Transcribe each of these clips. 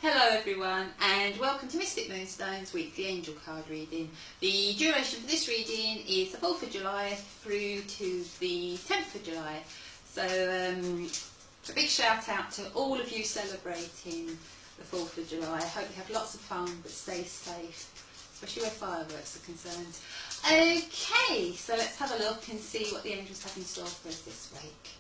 Hello everyone and welcome to Mystic Moonstone's weekly angel card reading. The duration for this reading is the 4th of July through to the 10th of July. So a big shout out to all of you celebrating the 4th of July. I hope you have lots of fun but stay safe, especially where fireworks are concerned. Okay, so let's have a look and see what the angels have in store for us this week.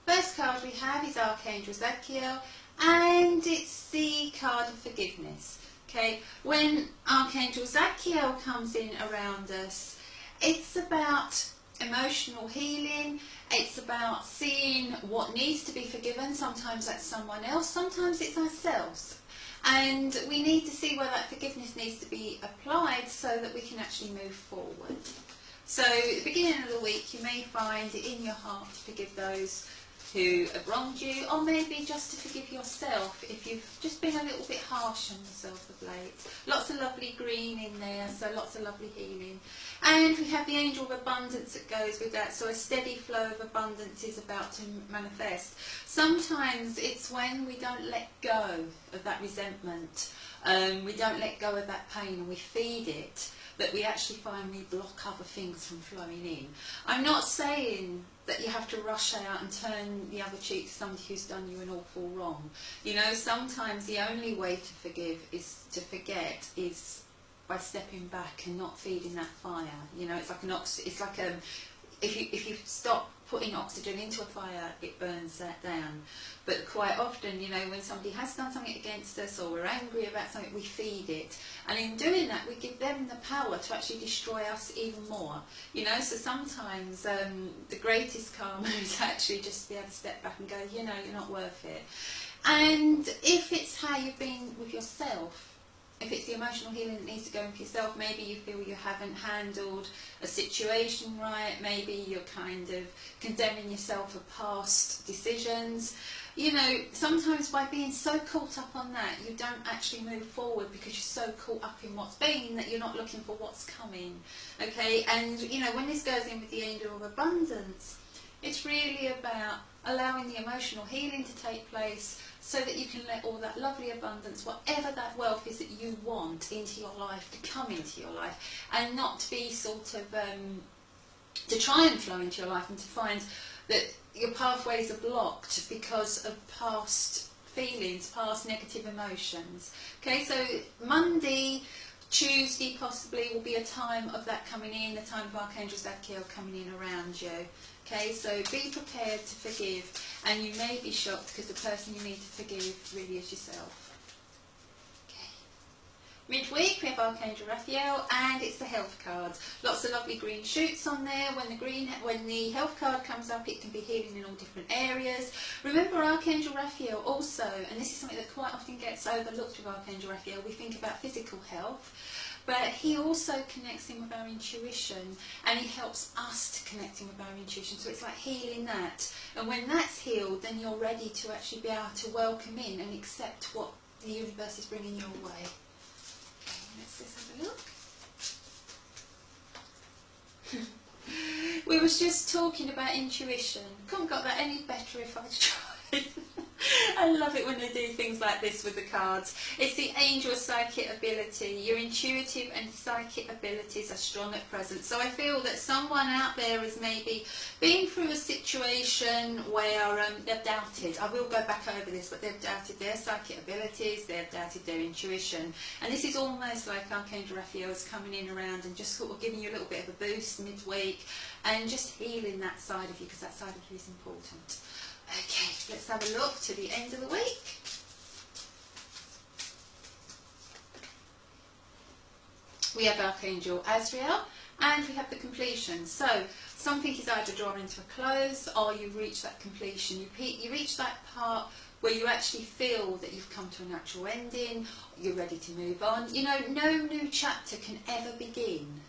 First card we have is Archangel Zadkiel, and it's the card of forgiveness. Okay, when Archangel Zadkiel comes in around us, it's about emotional healing. It's about seeing what needs to be forgiven. Sometimes that's someone else, sometimes it's ourselves. And we need to see where that forgiveness needs to be applied so that we can actually move forward. So at the beginning of the week, you may find it in your heart to forgive those who have wronged you, or maybe just to forgive yourself if you've just been a little bit harsh on yourself of late. Lots of lovely green in there, so lots of lovely healing. And we have the angel of abundance that goes with that, so a steady flow of abundance is about to manifest. Sometimes it's when we don't let go of that resentment, we don't let go of that pain and we feed it, that we actually find we block other things from flowing in. I'm not saying that you have to rush out and turn the other cheek to somebody who's done you an awful wrong. You know, sometimes the only way to forgive is to forget is by stepping back and not feeding that fire. You know, it's like if you stop putting oxygen into a fire, it burns that down. But quite often, you know, when somebody has done something against us or we're angry about something, we feed it. And in doing that, we give them the power to actually destroy us even more. You know, so sometimes the greatest karma is actually just to be able to step back and go, you know, you're not worth it. And if it's how you've been with yourself, if it's the emotional healing that needs to go in for yourself, maybe you feel you haven't handled a situation right, maybe you're kind of condemning yourself for past decisions. You know, sometimes by being so caught up on that, you don't actually move forward because you're so caught up in what's been that you're not looking for what's coming. Okay, and you know, when this goes in with the angel of abundance, it's really about allowing the emotional healing to take place so that you can let all that lovely abundance, whatever that wealth is that you want into your life, to come into your life, and not to be sort of, to try and flow into your life and to find that your pathways are blocked because of past feelings, past negative emotions. Okay, so Monday, Tuesday possibly will be a time of that coming in, the time of Archangel Zadkiel coming in around you. Okay, so be prepared to forgive, and you may be shocked because the person you need to forgive really is yourself. Okay. Midweek we have Archangel Raphael, and it's the health card. Lots of lovely green shoots on there. When the health card comes up, it can be healing in all different areas. Remember, Archangel Raphael also, and this is something that quite often gets overlooked with Archangel Raphael, we think about physical health, but he also connects in with our intuition, and he helps us to connect in with our intuition. So it's like healing that. And when that's healed, then you're ready to actually be able to welcome in and accept what the universe is bringing your way. Okay, let's just have a look. We was just talking about intuition. Couldn't got that any better if I'd tried. I love it when they do things like this with the cards. It's the angel psychic ability. Your intuitive and psychic abilities are strong at present. So I feel that someone out there has maybe been through a situation where they've doubted. I will go back over this, but they've doubted their psychic abilities, they've doubted their intuition. And this is almost like Archangel Raphael is coming in around and just sort of giving you a little bit of a boost midweek and just healing that side of you, because that side of you is important. Okay, let's have a look to the end of the week. We have Archangel Azrael, and we have the completion. So something is either drawing to a close, or you reach that completion. You reach that part where you actually feel that you've come to a natural ending, you're ready to move on. You know, no new chapter can ever begin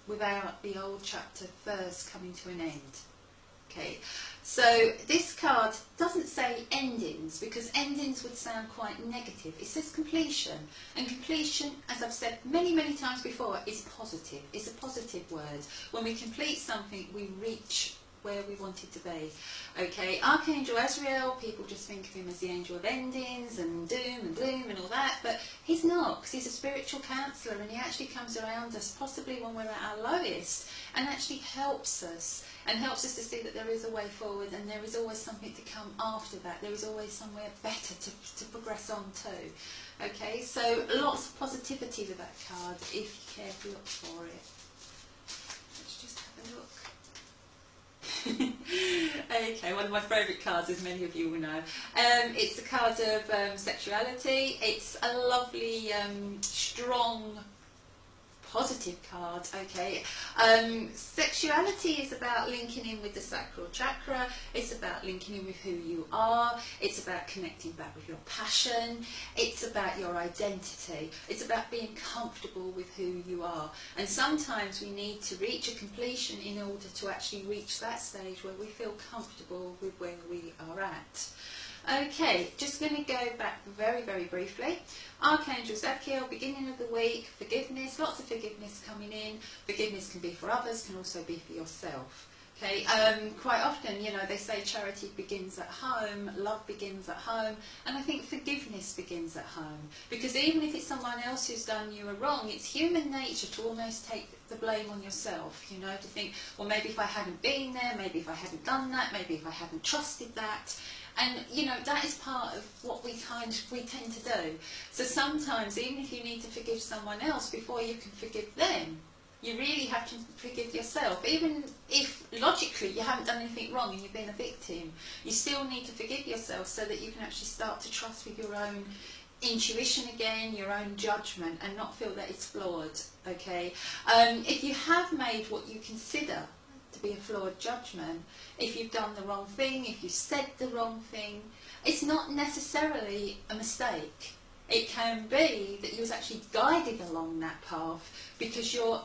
without the old chapter first coming to an end. Okay, so this card doesn't say endings, because endings would sound quite negative. It says completion, and completion, as I've said many, many times before, is positive. It's a positive word. When we complete something, we reach where we wanted to be. Okay, Archangel Azrael, people just think of him as the angel of endings and doom and gloom and all that, but he's not, because he's a spiritual counsellor, and he actually comes around us possibly when we're at our lowest and actually helps us to see that there is a way forward, and there is always something to come after that. There is always somewhere better to progress on to. Okay, so lots of positivity with that card if you care to look for it. Let's just have a look. Okay, one of my favourite cards, as many of you will know. It's a card of sexuality. It's a lovely, strong, positive card. Okay, sexuality is about linking in with the sacral chakra. It's about linking in with who you are. It's about connecting back with your passion. It's about your identity. It's about being comfortable with who you are. And sometimes we need to reach a completion in order to actually reach that stage where we feel comfortable with where we are at. Okay, just going to go back very, very briefly. Archangel Zadkiel, beginning of the week, forgiveness, lots of forgiveness coming in. Forgiveness can be for others, can also be for yourself. Okay, quite often, you know, they say charity begins at home, love begins at home, and I think forgiveness begins at home. Because even if it's someone else who's done you a wrong, it's human nature to almost take the blame on yourself, you know, to think, well, maybe if I hadn't been there, maybe if I hadn't done that, maybe if I hadn't trusted that. And, you know, that is part of what we tend to do. So sometimes, even if you need to forgive someone else before you can forgive them, you really have to forgive yourself. Even if, logically, you haven't done anything wrong and you've been a victim, you still need to forgive yourself so that you can actually start to trust with your own intuition again, your own judgment, and not feel that it's flawed, okay? If you have made what you consider to be a flawed judgment, if you've done the wrong thing, if you've said the wrong thing, it's not necessarily a mistake. It can be that you was actually guided along that path because your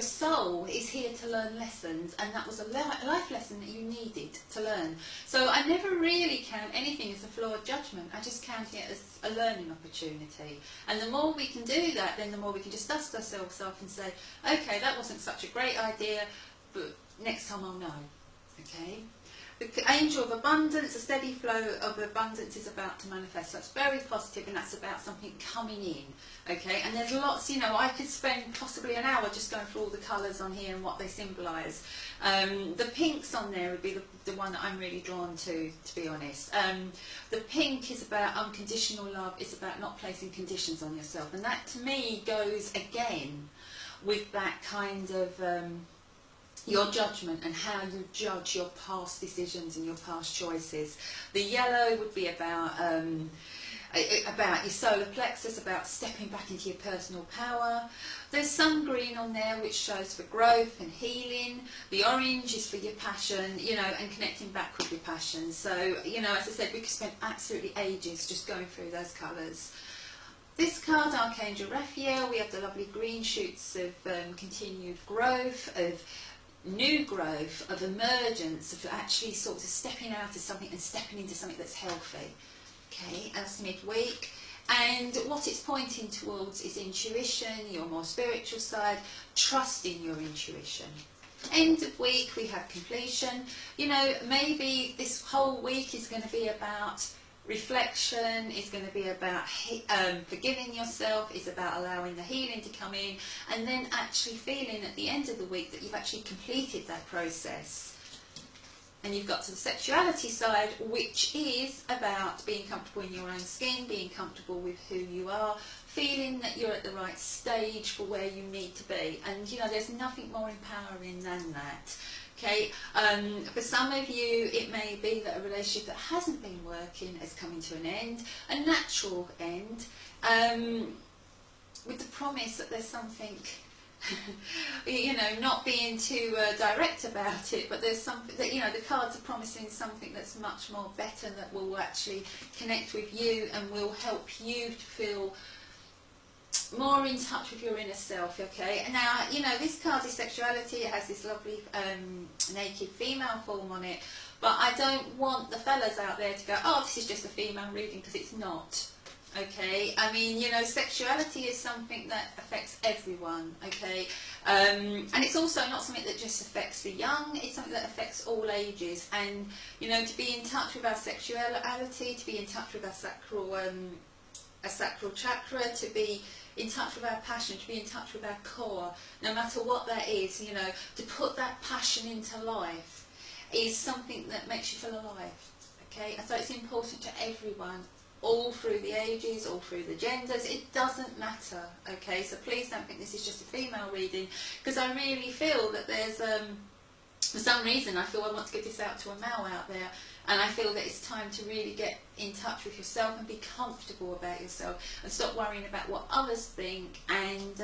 soul is here to learn lessons, and that was a life lesson that you needed to learn. So I never really count anything as a flawed judgment. I just count it as a learning opportunity. And the more we can do that, then the more we can just dust ourselves off and say, okay, that wasn't such a great idea, but next time I'll know. Okay? The angel of abundance, a steady flow of abundance is about to manifest. That's very positive, and that's about something coming in. Okay, and there's lots, you know, I could spend possibly an hour just going through all the colours on here and what they symbolise. The pinks on there would be the one that I'm really drawn to be honest. The pink is about unconditional love. It's about not placing conditions on yourself, and that to me goes again with that kind of your judgment and how you judge your past decisions and your past choices. The yellow would be about your solar plexus, about stepping back into your personal power. There's some green on there which shows for growth and healing. The orange is for your passion, you know, and connecting back with your passion. So, you know, as I said, we could spend absolutely ages just going through those colours. This card, Archangel Raphael, we have the lovely green shoots of continued growth, of new growth, of emergence, of actually sort of stepping out of something and stepping into something that's healthy. Okay, that's midweek. And what it's pointing towards is intuition, your more spiritual side, trusting your intuition. End of week, we have completion. You know, maybe this whole week is going to be about reflection, is going to be about forgiving yourself, is about allowing the healing to come in, and then actually feeling at the end of the week that you've actually completed that process. And you've got to the sexuality side, which is about being comfortable in your own skin, being comfortable with who you are, feeling that you're at the right stage for where you need to be. And you know, there's nothing more empowering than that. Okay, for some of you it may be that a relationship that hasn't been working is coming to an end, a natural end, with the promise that there's something, you know, not being too direct about it, but there's something that, you know, the cards are promising something that's much more better, that will actually connect with you and will help you to feel more in touch with your inner self. Okay, and now, you know, this card is sexuality. It has this lovely naked female form on it, but I don't want the fellas out there to go, oh, this is just a female reading, because it's not. Okay, I mean, you know, sexuality is something that affects everyone, okay, and it's also not something that just affects the young, it's something that affects all ages, and, you know, to be in touch with our sexuality, to be in touch with our sacral chakra, to be in touch with our passion, to be in touch with our core, no matter what that is, you know, to put that passion into life is something that makes you feel alive, okay, and so it's important to everyone, all through the ages, all through the genders, it doesn't matter, okay, so please don't think this is just a female reading, because I really feel that there's, for some reason I feel I want to get this out to a male out there, and I feel that it's time to really get in touch with yourself and be comfortable about yourself, and stop worrying about what others think, and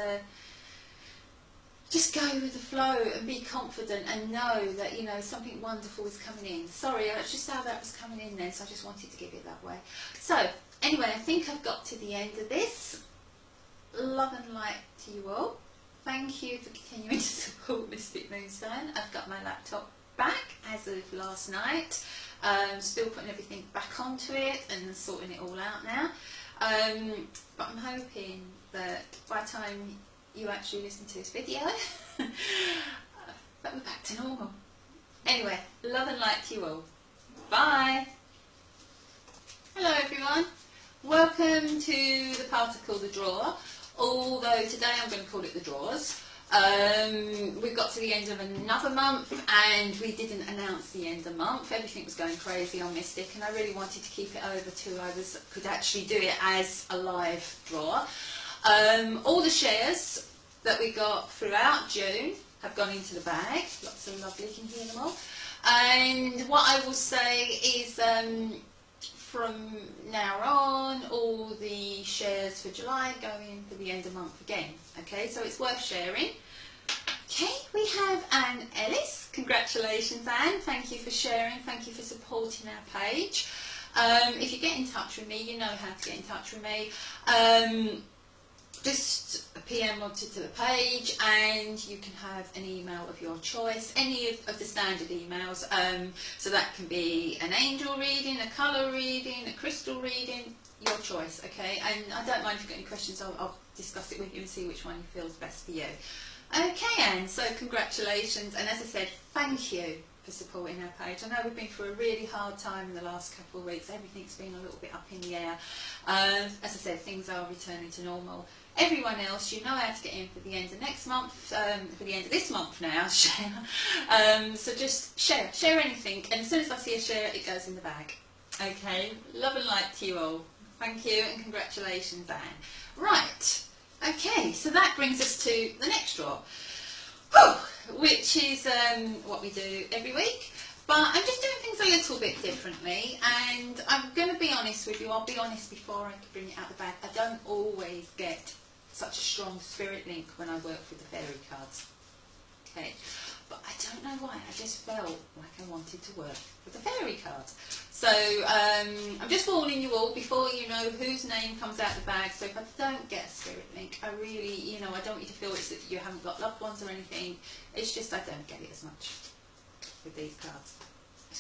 just go with the flow and be confident and know that, you know, something wonderful is coming in. Sorry, that's just how that was coming in then, so I just wanted to give it that way. So, anyway, I think I've got to the end of this. Love and light to you all. Thank you for continuing to support Mystic Moonstone. I've got my laptop back as of last night. Still putting everything back onto it and sorting it all out now. But I'm hoping that by the time you actually listen to this video, that we're back to normal. Anyway, love and light to you all. Bye. Hello everyone. Welcome to the particle, the drawer. Although today I'm going to call it the drawers. We've got to the end of another month and we didn't announce the end of the month. Everything was going crazy on Mystic and I really wanted to keep it over till I could actually do it as a live drawer. All the shares that we got throughout June have gone into the bag. Lots of lovely, you can hear them all. And what I will say is from now on, all the shares for July go in for the end of month again. Okay, so it's worth sharing. Okay, we have Anne Ellis. Congratulations, Anne. Thank you for sharing. Thank you for supporting our page. If you get in touch with me, you know how to get in touch with me. Just a PM logged to the page and you can have an email of your choice, any of the standard emails, so that can be an angel reading, a colour reading, a crystal reading, your choice, okay, and I don't mind if you've got any questions, I'll discuss it with you and see which one feels best for you. Okay, Anne, so congratulations, and as I said, thank you for supporting our page. I know we've been through a really hard time in the last couple of weeks, everything's been a little bit up in the air. As I said, things are returning to normal. Everyone else, you know how to get in for the end of next month, for the end of this month now, share. So just share anything, and as soon as I see a share, it goes in the bag. Okay, love and light to you all. Thank you and congratulations, Anne. Right, okay, so that brings us to the next draw, which is what we do every week. But I'm just doing things a little bit differently, and I'm going to be honest with you, I'll be honest before I can bring it out the bag, I don't always get such a strong spirit link when I work with the fairy cards. Okay, but I don't know why, I just felt like I wanted to work with the fairy cards. So I'm just warning you all before you know whose name comes out the bag, so if I don't get a spirit link, I really, you know, I don't want you to feel it's that you haven't got loved ones or anything, it's just I don't get it as much with these cards.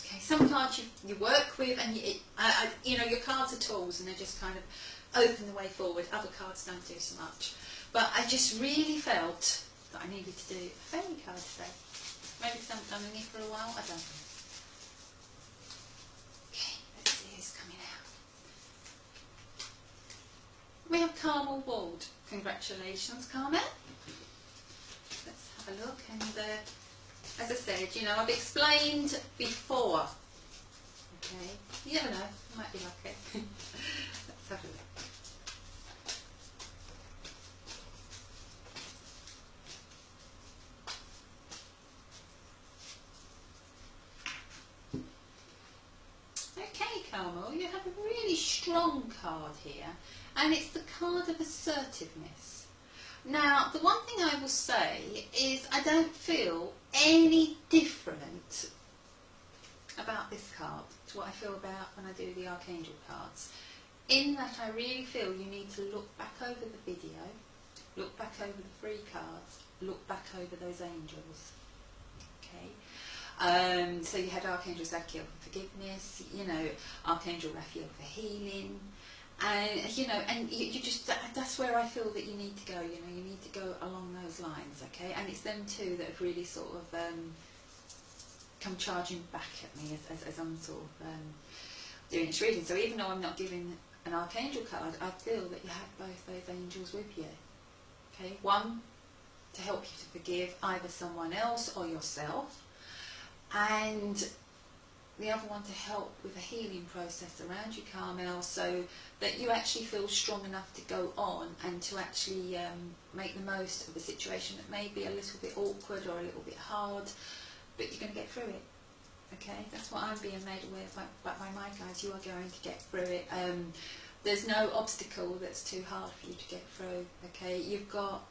Okay, some cards you work with and you know, your cards are tools and they just kind of open the way forward. Other cards don't do so much. But I just really felt that I needed to do a fairy card today. Maybe because I haven't done any for a while, I don't know. Okay, let's see who's coming out. We have Carmel Wald. Congratulations, Carmel. Let's have a look and as I said, you know, I've explained before. Okay, you never know, I might be lucky. Let's have a look. Okay, Carmel, you have a really strong card here, and it's the card of assertiveness. Now, the one thing I will say is I don't feel any different about this card to what I feel about when I do the Archangel cards, in that I really feel you need to look back over the video, look back over the free cards, look back over those angels. Okay, so you had Archangel Zadkiel for forgiveness, you know, Archangel Raphael for healing, And you know, and you just, that's where I feel that you need to go. You know, you need to go along those lines, okay? And it's them two that have really sort of come charging back at me as I'm sort of doing this reading. So even though I'm not giving an archangel card, I feel that you have both those angels with you. Okay, one to help you to forgive either someone else or yourself, and the other one to help with a healing process around you, Carmel, so that you actually feel strong enough to go on and to actually make the most of a situation that may be a little bit awkward or a little bit hard, but you're going to get through it. Okay, that's what I'm being made aware of by my guides. You are going to get through it. There's no obstacle that's too hard for you to get through. Okay, you've got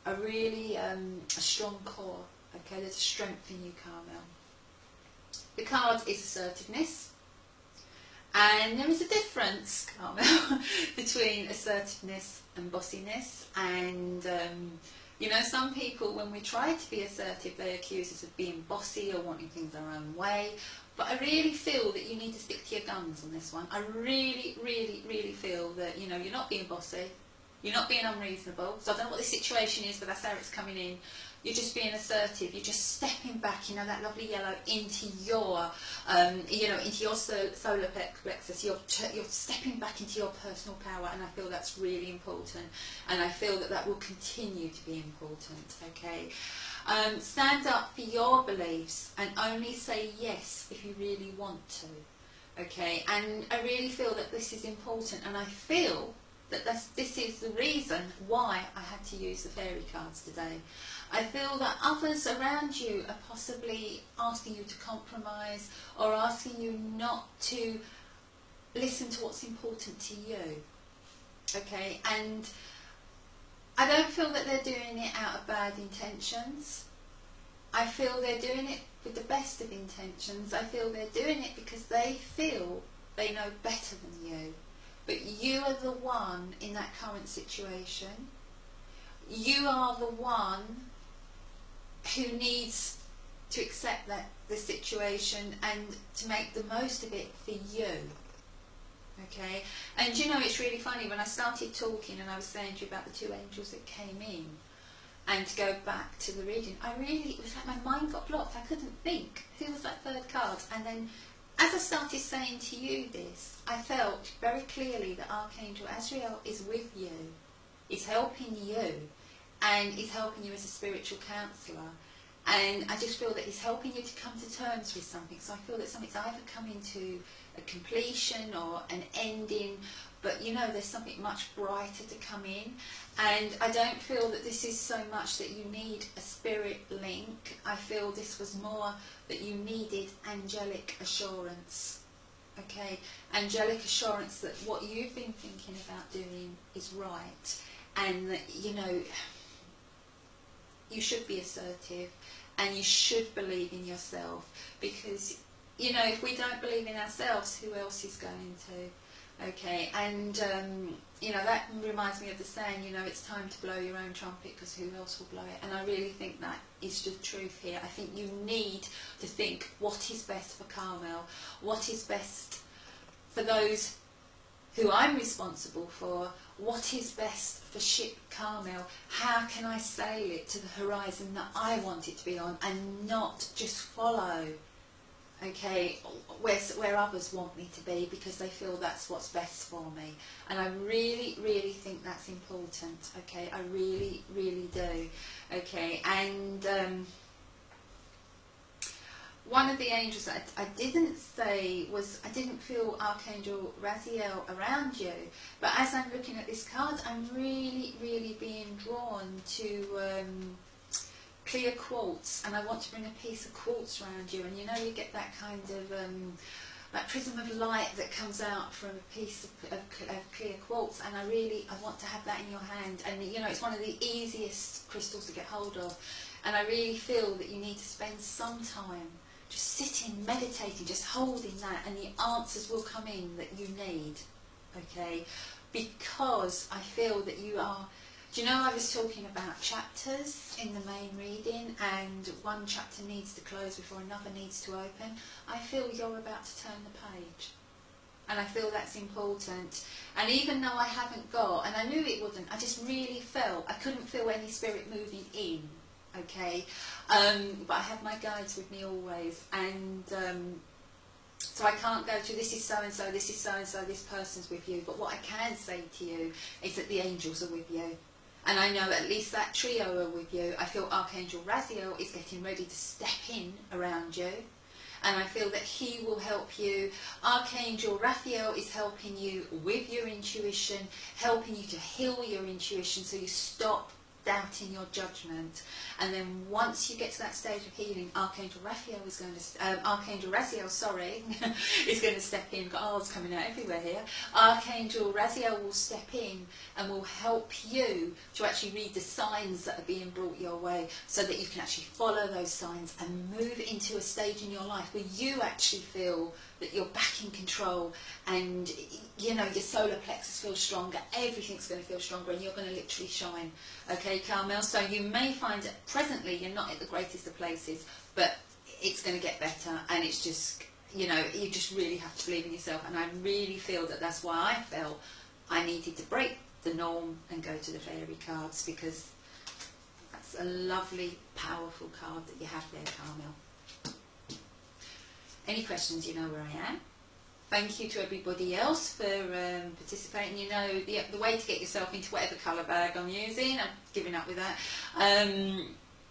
a really a strong core. Okay, there's a strength in you, Carmel. The card is assertiveness, and there is a difference, Carmel, between assertiveness and bossiness. And you know, some people, when we try to be assertive, they accuse us of being bossy or wanting things our own way. But I really feel that you need to stick to your guns on this one. I really, really, really feel that, you know, you're not being bossy, you're not being unreasonable. So I don't know what the situation is, but that's how it's coming in. You're just being assertive. You're just stepping back, you know, that lovely yellow, into your, you know, into your solar plexus. You're stepping back into your personal power, and I feel that's really important. And I feel that that will continue to be important. Okay, stand up for your beliefs and only say yes if you really want to. Okay, and I really feel that this is important, and I feel that this is the reason why I had to use the fairy cards today. I feel that others around you are possibly asking you to compromise or asking you not to listen to what's important to you. Okay, and I don't feel that they're doing it out of bad intentions. I feel they're doing it with the best of intentions. I feel they're doing it because they feel they know better than you. But you are the one in that current situation. You are the one who needs to accept that the situation and to make the most of it for you. Okay, and you know, it's really funny, when I started talking and I was saying to you about the two angels that came in, and to go back to the reading, it was like my mind got blocked. I couldn't think who was that third card. And then as I started saying to you this, I felt very clearly that Archangel Azrael is with you, is helping you, and is helping you as a spiritual counsellor. And I just feel that he's helping you to come to terms with something. So I feel that something's either coming to a completion or an ending, but you know, there's something much brighter to come in. And I don't feel that this is so much that you need a spirit link. I feel this was more that you needed angelic assurance. Okay, angelic assurance that what you've been thinking about doing is right, and that, you know, you should be assertive and you should believe in yourself, because, you know, if we don't believe in ourselves, who else is going to? Okay, and you know, that reminds me of the saying, you know, it's time to blow your own trumpet because who else will blow it? And I really think that is the truth here. I think you need to think what is best for Carmel, what is best for those who I'm responsible for, what is best for ship Carmel, how can I sail it to the horizon that I want it to be on, and not just follow, okay, where others want me to be because they feel that's what's best for me. And I really, really think that's important, okay, I really, really do, okay. And one of the angels that I didn't say was, I didn't feel Archangel Raziel around you, but as I'm looking at this card, I'm really, really being drawn to clear quartz, and I want to bring a piece of quartz around you. And you know, you get that kind of that prism of light that comes out from a piece of clear quartz, and I want to have that in your hand. And you know, it's one of the easiest crystals to get hold of, and I really feel that you need to spend some time just sitting, meditating, just holding that, and the answers will come in that you need, okay? Because I feel that you are, do you know, I was talking about chapters in the main reading, and one chapter needs to close before another needs to open. I feel you're about to turn the page. and I feel that's important. And even though I haven't got, and I knew it wouldn't, I just really felt, I couldn't feel any spirit moving in, okay? But I have my guides with me always, and so I can't go to this is so-and-so, this is so-and-so, this person's with you, but what I can say to you is that the angels are with you. And I know at least that trio are with you. I feel Archangel Raziel is getting ready to step in around you. And I feel that he will help you. Archangel Raphael is helping you with your intuition, helping you to heal your intuition so you stop doubting your judgment. And then once you get to that stage of healing, Archangel Raphael is going to, Archangel Raziel, sorry, is going to step in. Got R's coming out everywhere here. Archangel Raziel will step in and will help you to actually read the signs that are being brought your way, so that you can actually follow those signs and move into a stage in your life where you actually feel that you're back in control, and you know your solar plexus feels stronger, everything's going to feel stronger, and you're going to literally shine. Okay, Carmel, so you may find that presently you're not at the greatest of places, but it's going to get better, and it's just, you know, you just really have to believe in yourself. And I really feel that that's why I felt I needed to break the norm and go to the fairy cards, because that's a lovely, powerful card that you have there, Carmel. Any questions, you know where I am. Thank you to everybody else for participating. You know, the way to get yourself into whatever colour bag I'm using, I'm giving up with that,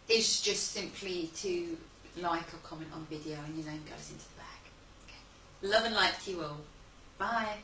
is just simply to like or comment on video, and your name goes into the bag. Okay. Love and light to you all. Bye.